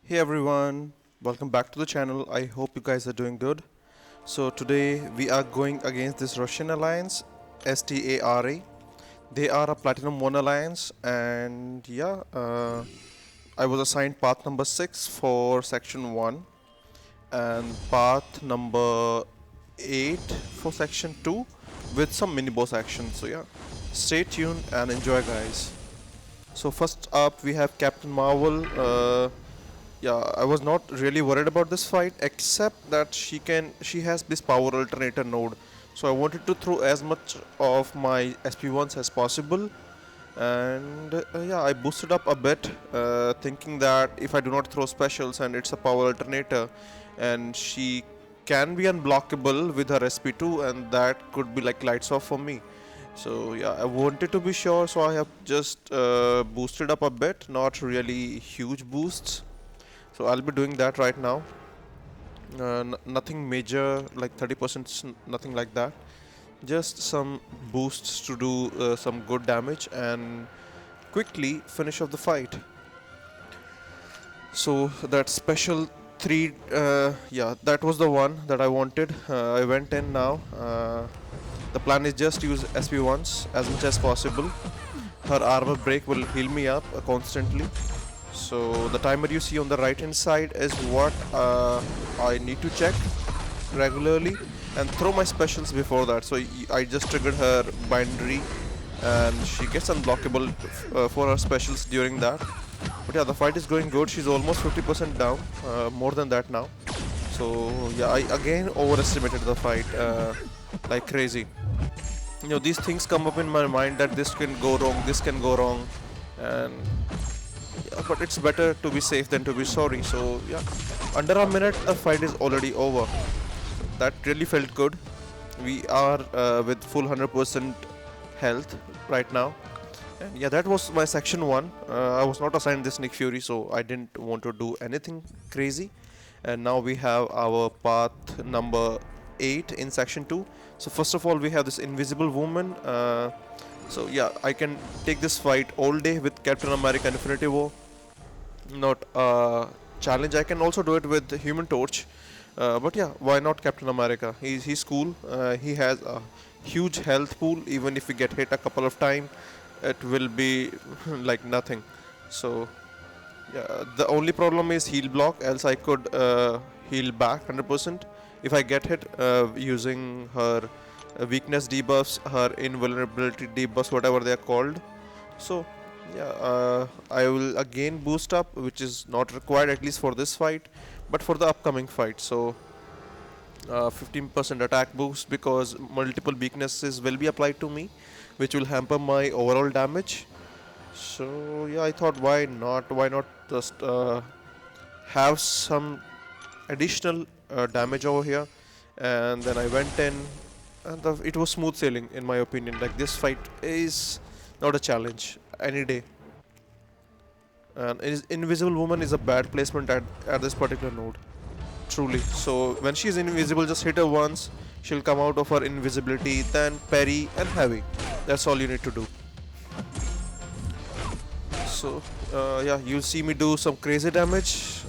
Hey everyone, welcome back to the channel. I hope you guys are doing good. So today we are going against this Russian alliance, STARA. They are a Platinum 1 alliance, and I was assigned path number 6 for section 1 and path number 8 for section 2 with some mini boss action. So yeah, stay tuned and enjoy guys. So first up we have Captain Marvel. I was not really worried about this fight except that she has this power alternator node. So I wanted to throw as much of my SP1s as possible, and I boosted up a bit, thinking that if I do not throw specials and it's a power alternator, and she can be unblockable with her SP2, and that could be like lights off for me. So yeah, I wanted to be sure, so I have just boosted up a bit, not really huge boosts. So I'll be doing that right now. Nothing major like 30%, nothing like that. Just some boosts to do some good damage and quickly finish off the fight. So that special 3, that was the one that I wanted. I went in now. The plan is just use SP1s as much as possible. Her armor break will heal me up constantly. So the timer you see on the right hand side is what I need to check regularly and throw my specials before that. So I just triggered her bindery and she gets unblockable for her specials during that. But yeah, the fight is going good. She's almost 50% down, more than that now. So yeah, I again overestimated the fight like crazy. You know, these things come up in my mind that this can go wrong, this can go wrong, and but it's better to be safe than to be sorry. So yeah, under a minute the fight is already over. That really felt good. We are with full 100% health right now, and yeah, that was my section 1. I was not assigned this Nick Fury, so I didn't want to do anything crazy. And now we have our path number 8 in section 2. So first of all we have this invisible woman. So yeah, I can take this fight all day with Captain America Infinity War. Not a challenge. I can also do it with Human Torch. But yeah, why not Captain America? He's cool. He has a huge health pool. Even if we get hit a couple of times, it will be like nothing. So yeah, the only problem is heal block. Else I could heal back 100% if I get hit using her weakness debuffs, her invulnerability debuffs, whatever they are called. So yeah, I will again boost up, which is not required at least for this fight, but for the upcoming fight. So 15% attack boost because multiple weaknesses will be applied to me, which will hamper my overall damage. So yeah, I thought why not just have some additional damage over here, and then I went in, and it was smooth sailing in my opinion. Like, this fight is not a challenge any day. And Invisible Woman is a bad placement at this particular node, truly. So when she's invisible, just hit her once, she'll come out of her invisibility, then parry and heavy. That's all you need to do. So yeah, you'll see me do some crazy damage,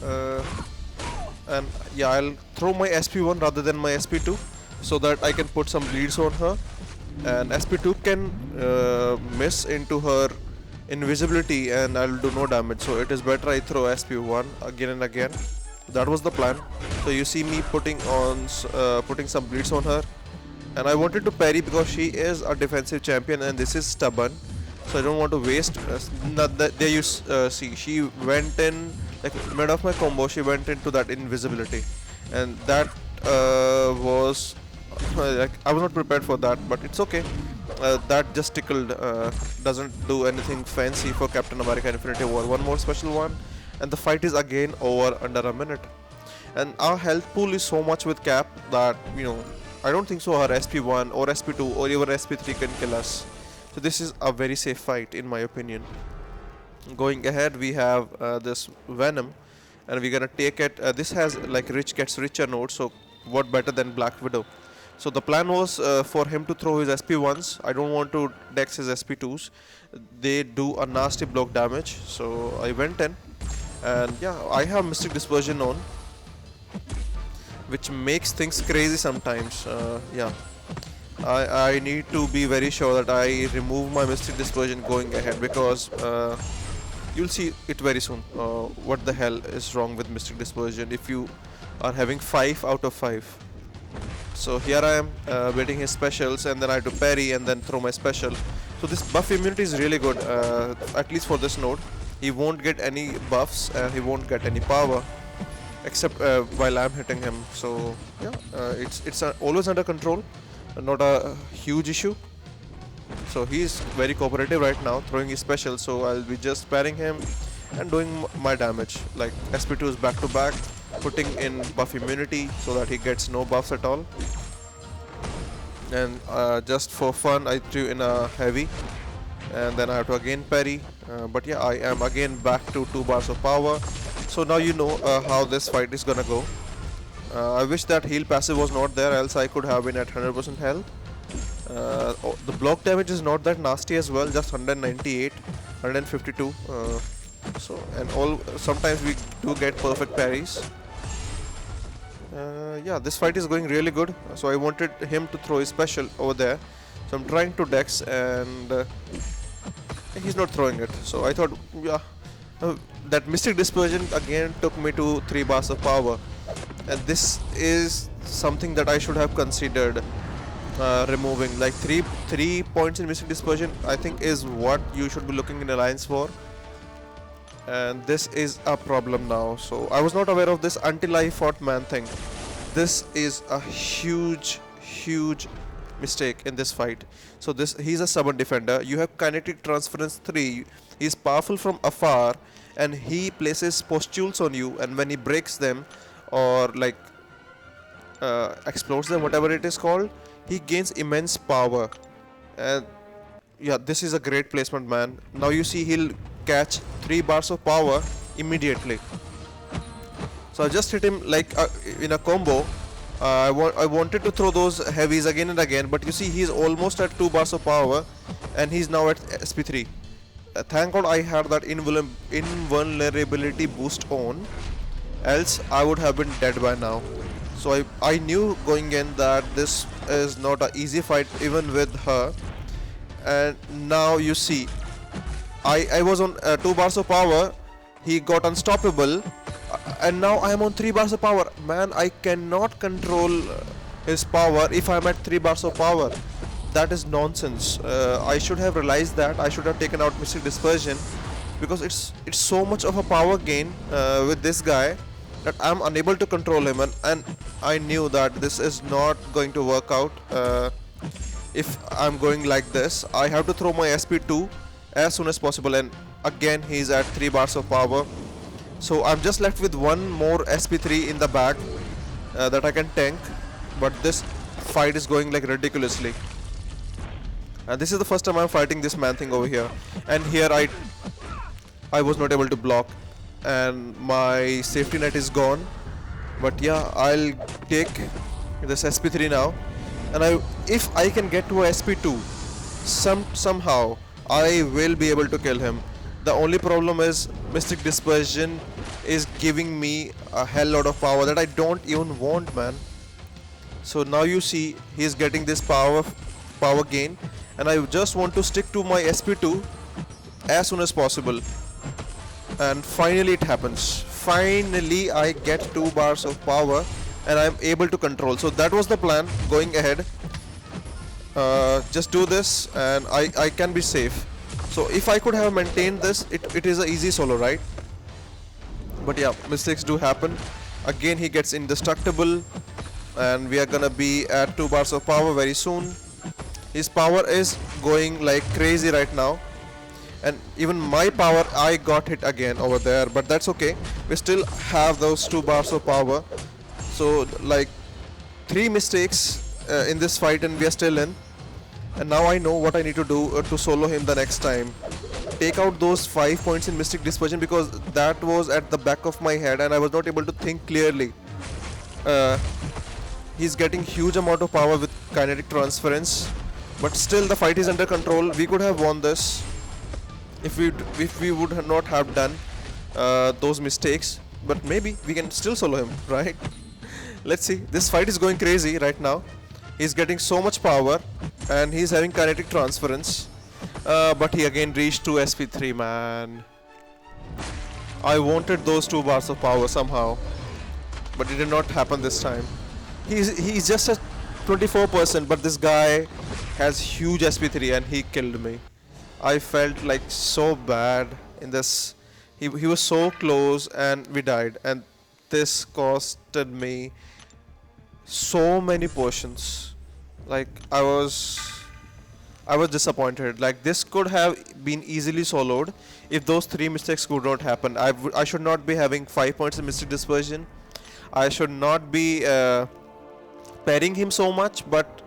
and yeah, I'll throw my SP1 rather than my SP2 so that I can put some bleeds on her, and SP2 can miss into her invisibility and I'll do no damage. So it is better I throw SP1 again and again. That was the plan. So you see me putting some bleeds on her, and I wanted to parry because she is a defensive champion and this is stubborn. So I don't want to waste. There you see, she went in like mid of my combo. She went into that invisibility, and that was like, I was not prepared for that, but it's okay. That just tickled. Doesn't do anything fancy for Captain America Infinity War. One more special one, and the fight is again over under a minute. And our health pool is so much with Cap that, you know, I don't think so her SP1 or SP2 or even SP3 can kill us. So this is a very safe fight in my opinion. Going ahead, we have this Venom, and we're gonna take it. This has like rich gets richer node, so what better than Black Widow? So the plan was for him to throw his SP1s. I don't want to dex his SP2s. They do a nasty block damage. So I went in And yeah, I have Mystic Dispersion on, which makes things crazy sometimes. Yeah, I need to be very sure that I remove my Mystic Dispersion going ahead, because you'll see it very soon. What the hell is wrong with Mystic Dispersion if you are having 5 out of 5. So here I am waiting his specials, and then I have to parry and then throw my special. So this buff immunity is really good, at least for this node. He won't get any buffs and he won't get any power, except while I'm hitting him. So yeah, it's always under control, not a huge issue. So he's very cooperative right now, throwing his special. So I'll be just parrying him and doing my damage. Like SP2 is back to back, putting in buff immunity so that he gets no buffs at all. And just for fun, I threw in a heavy, and then I have to again parry. But yeah, I am again back to 2 bars of power. So now you know how this fight is gonna go. I wish that heal passive was not there, else I could have been at 100% health. The block damage is not that nasty as well, just 198, 152. So and all sometimes we do get perfect parries. Yeah, this fight is going really good. So I wanted him to throw his special over there. So I'm trying to dex, and he's not throwing it. So I thought, yeah, that Mystic Dispersion again took me to 3 bars of power, and this is something that I should have considered removing. Like 3 points in Mystic Dispersion, I think, is what you should be looking in Alliance for. And this is a problem now. So I was not aware of this until I fought Man-Thing. This is a huge mistake in this fight. So he's a summon defender. You have kinetic transference 3. He's powerful from afar, and he places pustules on you, and when he breaks them or like explodes them, whatever it is called, he gains immense power. And yeah, this is a great placement, man. Now you see he'll catch 3 bars of power immediately. So I just hit him like in a combo. I wanted to throw those heavies again and again, but you see he's almost at 2 bars of power, and he's now at SP3. Thank God I had that invulnerability boost on, else I would have been dead by now. So I knew going in that this is not an easy fight even with her. And now you see I was on 2 bars of power, he got unstoppable, and now I am on 3 bars of power. Man, I cannot control his power if I am at 3 bars of power. That is nonsense. I should have realized that. I should have taken out Mystic Dispersion, because it's so much of a power gain with this guy that I'm unable to control him, and I knew that this is not going to work out. If I'm going like this, I have to throw my SP2 as soon as possible, and again he's at 3 bars of power. So I'm just left with one more SP3 in the bag that I can tank, but this fight is going like ridiculously. And this is the first time I'm fighting this Man-Thing over here, and here I was not able to block, and my safety net is gone. But yeah, I'll take this SP3 now, and if I can get to a SP2 somehow, I will be able to kill him. The only problem is Mystic Dispersion is giving me a hell lot of power that I don't even want, man. So now you see he's getting this power gain, and I just want to stick to my SP2 as soon as possible. And finally it happens. Finally I get 2 bars of power, and I'm able to control. So that was the plan going ahead. Just do this and I can be safe. So if I could have maintained this, it is an easy solo, right? But yeah, mistakes do happen. Again he gets indestructible, and we are gonna be at 2 bars of power very soon. His power is going like crazy right now, and even my power, I got hit again over there, but that's okay. We still have those 2 bars of power. So like 3 mistakes in this fight, and we are still in. And now I know what I need to do to solo him the next time. Take out those 5 points in Mystic Dispersion, because that was at the back of my head and I was not able to think clearly. He's getting huge amount of power with kinetic transference, but still the fight is under control. We could have won this if we would not have done those mistakes, but maybe we can still solo him, right? Let's see. This fight is going crazy right now. He's getting so much power and he's having kinetic transference. But he again reached to SP3, man. I wanted those 2 bars of power somehow, but it did not happen this time. He's just a 24%, but this guy has huge SP3 and he killed me. I felt like so bad in this. He was so close and we died, and this costed me so many potions. Like I was disappointed. Like this could have been easily soloed if those 3 mistakes could not happen. I should not be having 5 points in Mystic Dispersion. I should not be parrying him so much, but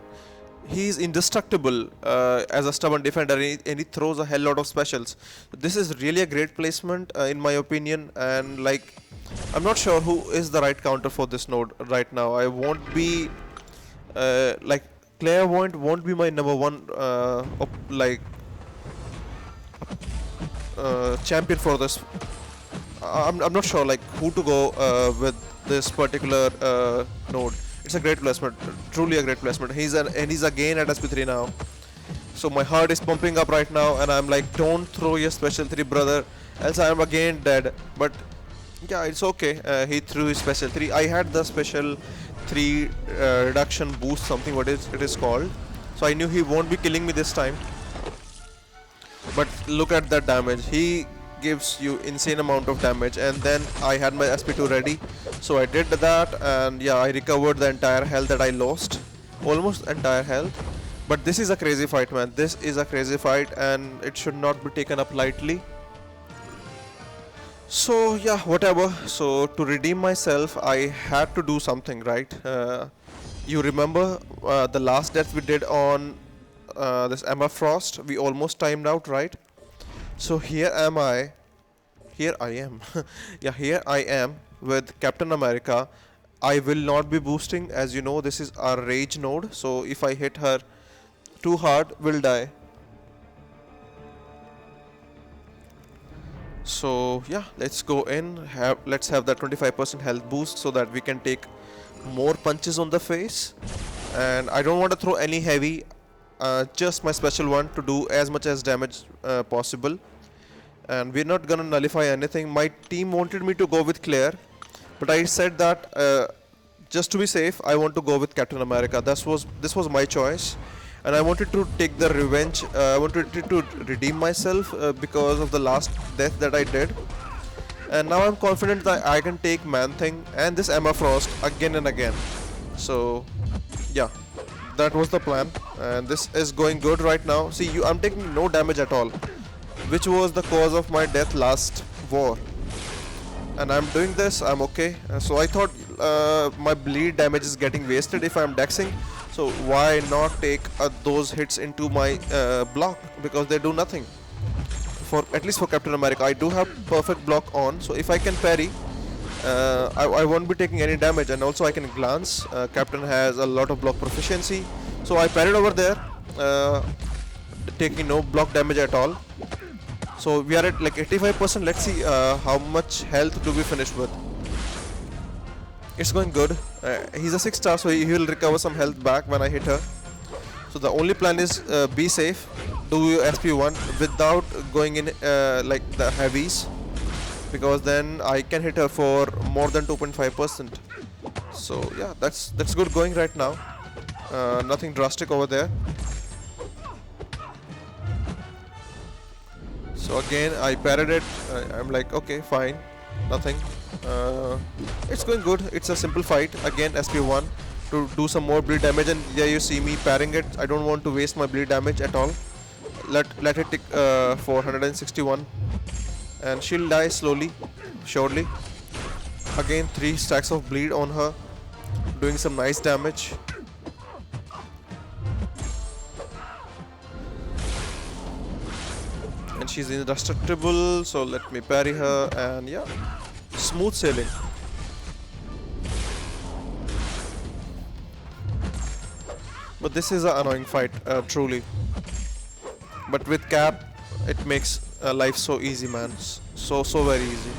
he's indestructible as a stubborn defender, and he throws a hell lot of specials. This is really a great placement in my opinion, and like I'm not sure who is the right counter for this node right now. I won't be like Clairvoyant won't be my number one champion for this. I'm not sure like who to go with this particular node. It's a great placement, truly a great placement. He's again at SP3 now. So my heart is pumping up right now, and I'm like, don't throw your special 3, brother, else I am again dead. But yeah, it's okay. He threw his special 3. I had the special 3 reduction boost, something what it is called. So I knew he won't be killing me this time. But look at that damage. He gives you insane amount of damage, and then I had my SP2 ready, so I did that, and yeah, I recovered the entire health that I lost, almost entire health. But this is a crazy fight, man. This is a crazy fight, and it should not be taken up lightly. So yeah, whatever. So to redeem myself, I had to do something, right? You remember the last death we did on this Emma Frost? We almost timed out, right? So here am I. Here I am. Yeah, here I am with Captain America. I will not be boosting, as you know, this is our rage node. So if I hit her too hard, we'll die. So yeah, let's go in. Let's have that 25% health boost so that we can take more punches on the face. And I don't want to throw any heavy. Just my special one to do as much as damage possible, and we're not gonna nullify anything. My team wanted me to go with Claire, but I said that just to be safe, I want to go with Captain America. This was my choice, and I wanted to take the revenge. I wanted to redeem myself because of the last death that I did, and now I'm confident that I can take Man-Thing and this Emma Frost again and again. So yeah, that was the plan, and this is going good right now. See, I'm taking no damage at all, which was the cause of my death last war, and I'm doing this. I'm okay. So I thought my bleed damage is getting wasted if I'm dexing, so why not take those hits into my block, because they do nothing. For at least for Captain America, I do have perfect block on, so if I can parry, I won't be taking any damage, and also I can glance. Captain has a lot of block proficiency, so I parried over there, taking no block damage at all. So we are at like 85%. Let's see how much health do we finish with. It's going good. He's a 6-star, so he will recover some health back when I hit her. So the only plan is be safe, do SP1 without going in like the heavies, because then I can hit her for more than 2.5%. So yeah, that's good going right now. Nothing drastic over there. So again, I parried it. I'm like, okay, fine, nothing. It's going good. It's a simple fight. Again, SP1 to do some more bleed damage, and there you see me parrying it. I don't want to waste my bleed damage at all. Let it tick for 161, and she'll die slowly, surely. Again, 3 stacks of bleed on her, doing some nice damage. And she's indestructible, so let me parry her, and yeah, smooth sailing. But this is an annoying fight, truly. But with Cap, it makes life so easy, man. So very easy.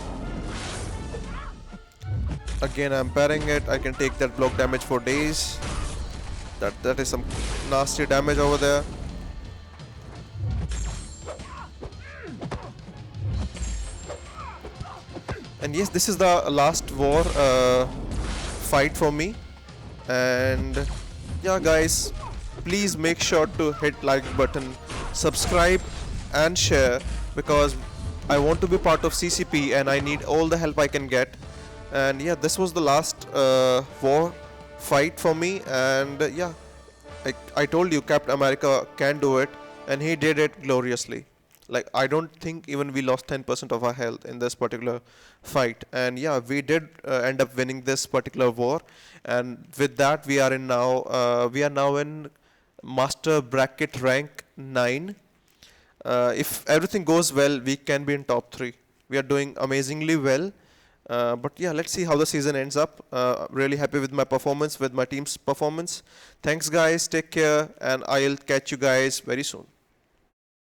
Again, I'm parrying it. I can take that block damage for days. That is some nasty damage over there. And yes, this is the last war fight for me. And yeah, guys, please make sure to hit like button, subscribe and share, because I want to be part of CCP and I need all the help I can get. And yeah, this was the last war fight for me. And yeah, I told you Captain America can do it, and he did it gloriously. Like, I don't think even we lost 10% of our health in this particular fight. And yeah, we did end up winning this particular war. And with that, we are now in Master Bracket rank 9. If everything goes well, we can be in top 3. We are doing amazingly well. But yeah, let's see how the season ends up. Really happy with my performance, with my team's performance. Thanks, guys. Take care, and I'll catch you guys very soon.